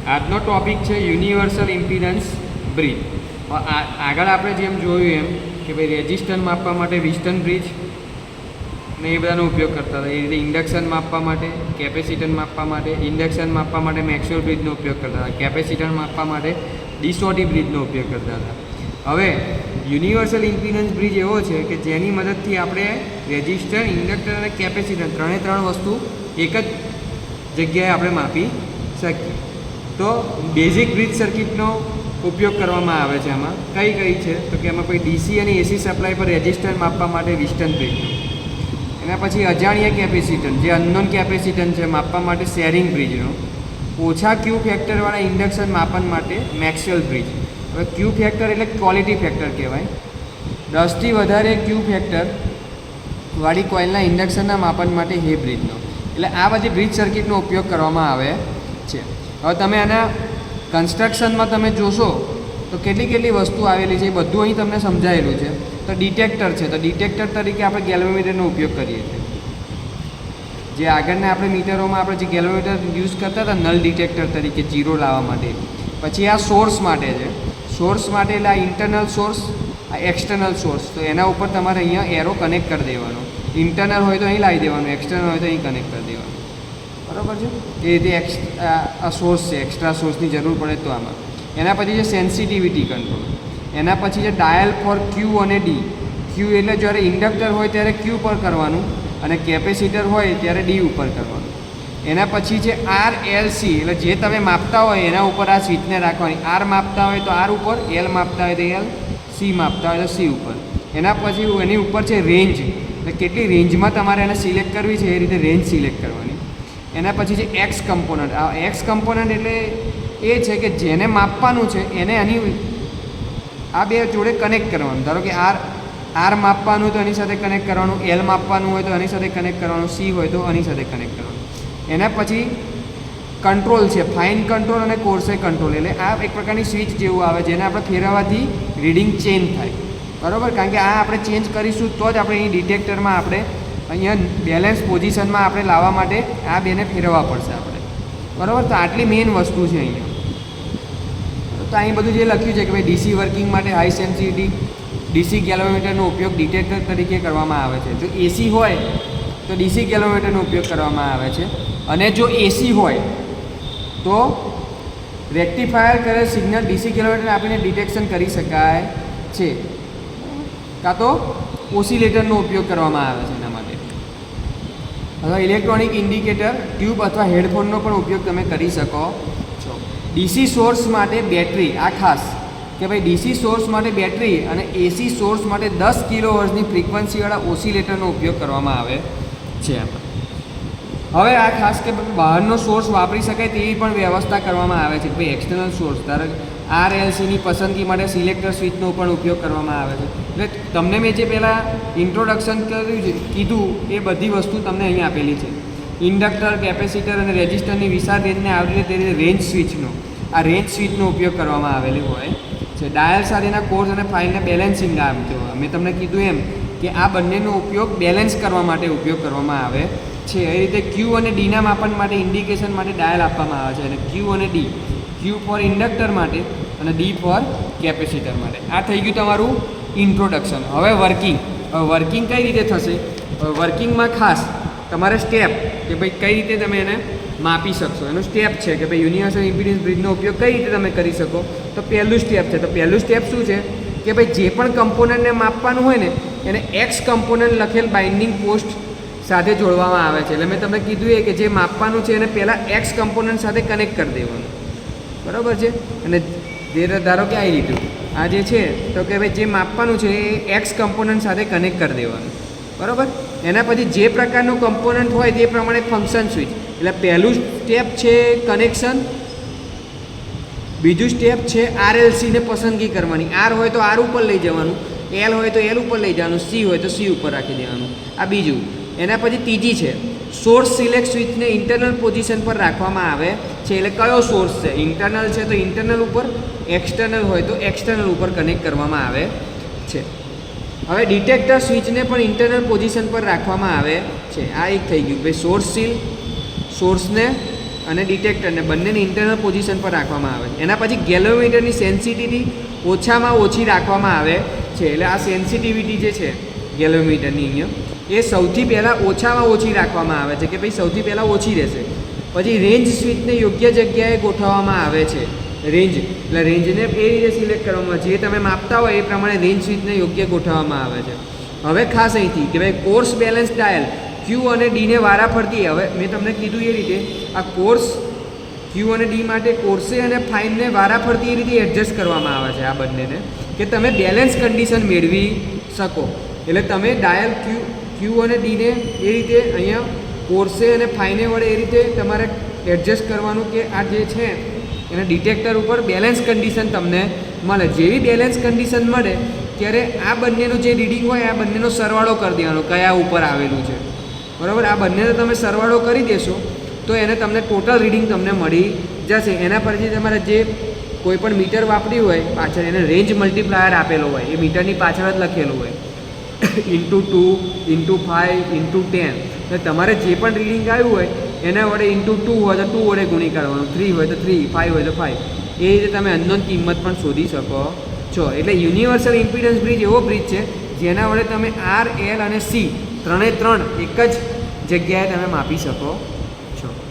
આજનો ટોપિક છે universal impedance bridge. આગળ આપણે જેમ જોયું એમ કે ભાઈ રેઝિસ્ટન્સ માપવા માટે વિસ્ટન બ્રિજ ને એ બધાનો ઉપયોગ કરતા હતા. એ રીતે ઇન્ડક્શન માપવા માટે, કેપેસિટન્સ માપવા માટે, ઇન્ડક્શન માપવા માટે મેક્સવેલ બ્રિજનો ઉપયોગ કરતા હતા. કેપેસિટન્સ માપવા માટે ડિસોટી બ્રિજનો ઉપયોગ કરતા હતા. હવે યુનિવર્સલ ઇમ્પિડન્સ બ્રિજ એવો છે કે જેની મદદથી આપણે રેઝિસ્ટર, ઇન્ડક્ટર અને કેપેસિટન્સ ત્રણ વસ્તુ એક જ જગ્યાએ આપણે માપી શકીએ. તો બેઝિક બ્રિજ સર્કિટનો ઉપયોગ કરવામાં આવે છે. એમાં કઈ છે તો કે એમાં કોઈ ડીસી અને એસી સપ્લાય પર રેઝિસ્ટન્સ માપવા માટે વિસ્ટન બ્રિજનો, એના પછી અજાણ્યા કેપેસિટન્સ જે અનનોન કેપેસિટન્સ છે માપવા માટે શેરિંગ બ્રિજનો, ઓછા ક્યુ ફેક્ટરવાળા ઇન્ડક્શન માપન માટે મેક્સવેલ બ્રિજ. હવે ક્યુ ફેક્ટર એટલે ક્વોલિટી ફેક્ટર કહેવાય. 10થી વધારે ક્યુ ફેક્ટર વાળી કોઇલના ઇન્ડક્શનના માપન માટે હે બ્રિજનો. એટલે આ બધી બ્રિજ સર્કિટનો ઉપયોગ કરવામાં આવે છે. હવે તમે આના કન્સ્ટ્રક્શનમાં તમે જોશો તો કેટલી વસ્તુ આવેલી છે એ બધું અહીં તમને સમજાયેલું છે. તો ડિટેક્ટર છે, તો ડિટેક્ટર તરીકે આપણે ગેલ્વેમીટરનો ઉપયોગ કરીએ છીએ. જે આગળના આપણે મીટરોમાં આપણે જે ગેલ્વેમીટર યુઝ કરતા હતા નલ ડિટેક્ટર તરીકે જીરો લાવવા માટે. પછી આ સોર્સ માટે છે. સોર્સ માટે એટલે આ ઇન્ટરનલ સોર્સ, આ એક્સટર્નલ સોર્સ. તો એના ઉપર તમારે અહીંયા એરો કનેક્ટ કરી દેવાનો. ઇન્ટરનલ હોય તો અહીં લાવી દેવાનું, એક્સટર્નલ હોય તો અહીં કનેક્ટ કરી દેવાનું. બરાબર છે. એ રીતે આ સોર્સ છે, એક્સ્ટ્રા સોર્સની જરૂર પડે તો આમાં. એના પછી છે સેન્સિટિવિટી કંટ્રોલ. એના પછી છે ડાયલ ફોર ક્યુ અને ડી. ક્યુ એટલે જ્યારે ઇન્ડક્ટર હોય ત્યારે ક્યુ પર કરવાનું અને કેપેસિટર હોય ત્યારે ડી ઉપર કરવાનું. એના પછી છે આર એલ સી, એટલે જે તમે માપતા હોય એના ઉપર આ સ્વિચને રાખવાની. આર માપતા હોય તો આર ઉપર, એલ માપતા હોય તો એલ, સી માપતા હોય તો સી ઉપર. એના પછી એની ઉપર છે રેન્જ, એટલે કેટલી રેન્જમાં તમારે એને સિલેક્ટ કરવી છે એ રીતે રેન્જ સિલેક્ટ કરવાની. એના પછી છે એક્સ કમ્પોનન્ટ. આ એક્સ કમ્પોનન્ટ એટલે એ છે કે જેને માપવાનું છે એને આની આ બે જોડે કનેક્ટ કરવાનું. ધારો કે આર માપવાનું તો એની સાથે કનેક્ટ કરવાનું, એલ માપવાનું હોય તો એની સાથે કનેક્ટ કરવાનું, સી હોય તો એની સાથે કનેક્ટ કરવાનું. એના પછી કંટ્રોલ છે, ફાઇન કંટ્રોલ અને કોર્સે કંટ્રોલ. એટલે આ એક પ્રકારની સ્વિચ જેવું આવે જેને આપણે ફેરવવાથી રીડિંગ ચેન્જ થાય. બરાબર, કારણ કે આ આપણે ચેન્જ કરીશું તો જ આપણે અહીં ડિટેક્ટરમાં આપણે અહીંયા બેલેન્સ પોઝિશનમાં આપણે લાવવા માટે આ બેને ફેરવવા પડશે આપણે. બરાબર, તો આટલી મેઇન વસ્તુ છે અહીંયા. તો અહીં બધું જે લખ્યું છે કે ભાઈ ડીસી વર્કિંગ માટે હાઈ સેન્સિટિવિટી ડીસી ગેલ્વેમીટરનો ઉપયોગ ડિટેક્ટર તરીકે કરવામાં આવે છે. જો એસી હોય તો ડીસી ગેલ્વેમીટરનો ઉપયોગ કરવામાં આવે છે. અને જો એસી હોય તો રેક્ટિફાયર કરેલ સિગ્નલ ડીસી ગેલ્વેમીટર આપીને ડિટેક્શન કરી શકાય છે. કાં તો ઓસિલેટરનો ઉપયોગ કરવામાં આવે છે એના માટે. હવે ઇલેક્ટ્રોનિક ઇન્ડિકેટર, ટ્યુબ અથવા હેડફોનનો પણ ઉપયોગ તમે કરી શકો છો. ડીસી સોર્સ માટે બેટરી, આ ખાસ કે ભાઈ ડીસી સોર્સ માટે બેટરી અને એસી સોર્સ માટે 10 કિલોહર્ટ્ઝની ફ્રીક્વન્સીવાળા ઓસિલેટરનો ઉપયોગ કરવામાં આવે છે. હવે આ ખાસ કે બહારનો સોર્સ વાપરી શકાય તેવી પણ વ્યવસ્થા કરવામાં આવે છે. ભાઈ એક્સટર્નલ સોર્સ, ધારો આરએલસીની પસંદગી માટે સિલેક્ટર સ્વિચનો પણ ઉપયોગ કરવામાં આવે છે. એટલે તમને મેં જે પહેલાં ઇન્ટ્રોડક્શન કીધું એ બધી વસ્તુ તમને અહીં આપેલી છે. ઇન્ડક્ટર, કેપેસિટર અને રેઝિસ્ટરની વિશાળ રેન્જને આવરી લે તે રીતે રેન્જ સ્વિચનો, આ રેન્જ સ્વિચનો ઉપયોગ કરવામાં આવેલો હોય છે. ડાયલ સાથેના કોર્સ અને ફાઇલને બેલેન્સિંગ આમ જો મેં તમને કીધું એમ કે આ બંનેનો ઉપયોગ બેલેન્સ કરવા માટે ઉપયોગ કરવામાં આવે છે. એ રીતે ક્યુ અને ડીના માપન માટે ઇન્ડિકેશન માટે ડાયલ આપવામાં આવે છે. અને ક્યુ અને ડી, ક્યુ ફોર ઇન્ડક્ટર માટે અને ડી ફોર કેપેસિટર માટે. આ થઈ ગયું તમારું ઇન્ટ્રોડક્શન. હવે વર્કિંગ કઈ રીતે થશે? વર્કિંગમાં ખાસ તમારે સ્ટેપ કે ભાઈ કઈ રીતે તમે એને માપી શકશો એનું સ્ટેપ છે કે ભાઈ યુનિવર્સલ ઇમ્પિડન્સ બ્રિજનો ઉપયોગ કઈ રીતે તમે કરી શકો. તો પહેલું સ્ટેપ છે. તો પહેલું સ્ટેપ શું છે કે ભાઈ જે પણ કમ્પોનન્ટને માપવાનું હોય ને એને એક્સ કમ્પોનન્ટ લખેલ બાઇન્ડિંગ પોસ્ટ સાથે જોડવામાં આવે છે. એટલે મેં તમને કીધું એ કે જે માપવાનું છે એને પહેલાં એક્સ કમ્પોનન્ટ સાથે કનેક્ટ કરી દેવાનું. બરાબર છે. અને જે ધારો કે આવી લીધું આ જે છે તો કે ભાઈ જે માપવાનું છે એ એક્સ કમ્પોનન્ટ સાથે કનેક્ટ કરી દેવાનું. બરાબર. એના પછી જે પ્રકારનું કમ્પોનન્ટ હોય તે પ્રમાણે ફંક્શન સ્વિચ. એટલે પહેલું સ્ટેપ છે કનેક્શન, બીજું સ્ટેપ છે આરએલસીને પસંદગી કરવાની. આર હોય તો આર ઉપર લઈ જવાનું, એલ હોય તો એલ ઉપર લઈ જવાનું, સી હોય તો સી ઉપર રાખી દેવાનું. આ બીજું. એના પછી ત્રીજી છે સોર્સ સિલેક્ટ સ્વિચને ઇન્ટરનલ પોઝિશન પર રાખવામાં આવે છે. એટલે કયો સોર્સ છે? ઇન્ટરનલ છે તો ઇન્ટરનલ ઉપર, એક્સટર્નલ હોય તો એક્સટર્નલ ઉપર કનેક્ટ કરવામાં આવે છે. હવે ડિટેક્ટર સ્વિચને પણ ઇન્ટરનલ પોઝિશન પર રાખવામાં આવે છે. આ એક થઈ ગયું ભાઈ સોર્સ સીલ, સોર્સને અને ડિટેક્ટરને બંનેની ઇન્ટરનલ પોઝિશન પર રાખવામાં આવે છે. એના પછી ગેલ્વેનોમીટરની સેન્સિટિવિટી ઓછામાં ઓછી રાખવામાં આવે છે. એટલે આ સેન્સિટિવિટી જે છે ગેલ્વેનોમીટરની અહીંયા એ સૌથી પહેલાં ઓછામાં ઓછી રાખવામાં આવે છે કે ભાઈ સૌથી પહેલાં ઓછી રહેશે. પછી રેન્જ સ્વિચને યોગ્ય જગ્યાએ ગોઠવવામાં આવે છે. રેન્જ એટલે રેન્જને એ રીતે સિલેક્ટ કરવામાં આવે છે. જે તમે માપતા હોય એ પ્રમાણે રેન્જ સ્વિચને યોગ્ય ગોઠવવામાં આવે છે. હવે ખાસ અહીંથી કે ભાઈ કોર્સ બેલેન્સ ડાયલ ક્યુ અને ડીને વારાફરતી, હવે મેં તમને કીધું એ રીતે આ કોર્સ ક્યુ અને ડી માટે કોર્સે અને ફાઇનને વારાફરતી એ રીતે એડજસ્ટ કરવામાં આવે છે આ બંનેને, કે તમે બેલેન્સ કન્ડિશન મેળવી શકો. એટલે તમે ડાયલ ક્યુ અને ડીને એ રીતે અહીંયા કોર્સે અને ફાઇને વડે એ રીતે તમારે એડજસ્ટ કરવાનું કે આ જે છે એના ડિટેક્ટર ઉપર બેલેન્સ કન્ડિશન તમને મળે. જેવી બેલેન્સ કન્ડિશન મળે ત્યારે આ બંનેનું જે રીડિંગ હોય આ બંનેનો સરવાળો કરી દેવાનો કયા ઉપર આવેલું છે, બરાબર. આ બંનેનો તમે સરવાળો કરી દેશો તો એને તમને ટોટલ રીડિંગ તમને મળી જશે. એના પરથી તમારે જે કોઈ પણ મીટર વાપર્યું હોય પાછળ એને રેન્જ મલ્ટીપ્લાયર આપેલો હોય, એ મીટરની પાછળ જ લખેલું હોય × 2 × 5 × 10. એટલે તમારે જે પણ રીડિંગ આવ્યું હોય એના વડે × 2 હોય તો 2 વડે ગુણી કાઢવાનું, 3 હોય તો 3, 5 હોય તો 5. એ રીતે તમે અનનોન કિંમત પણ શોધી શકો છો. એટલે યુનિવર્સલ ઇમ્પિડન્સ બ્રિજ એવો બ્રિજ છે જેના વડે તમે R, L અને C ત્રણે ત્રણ એક જ જગ્યાએ તમે માપી શકો છો.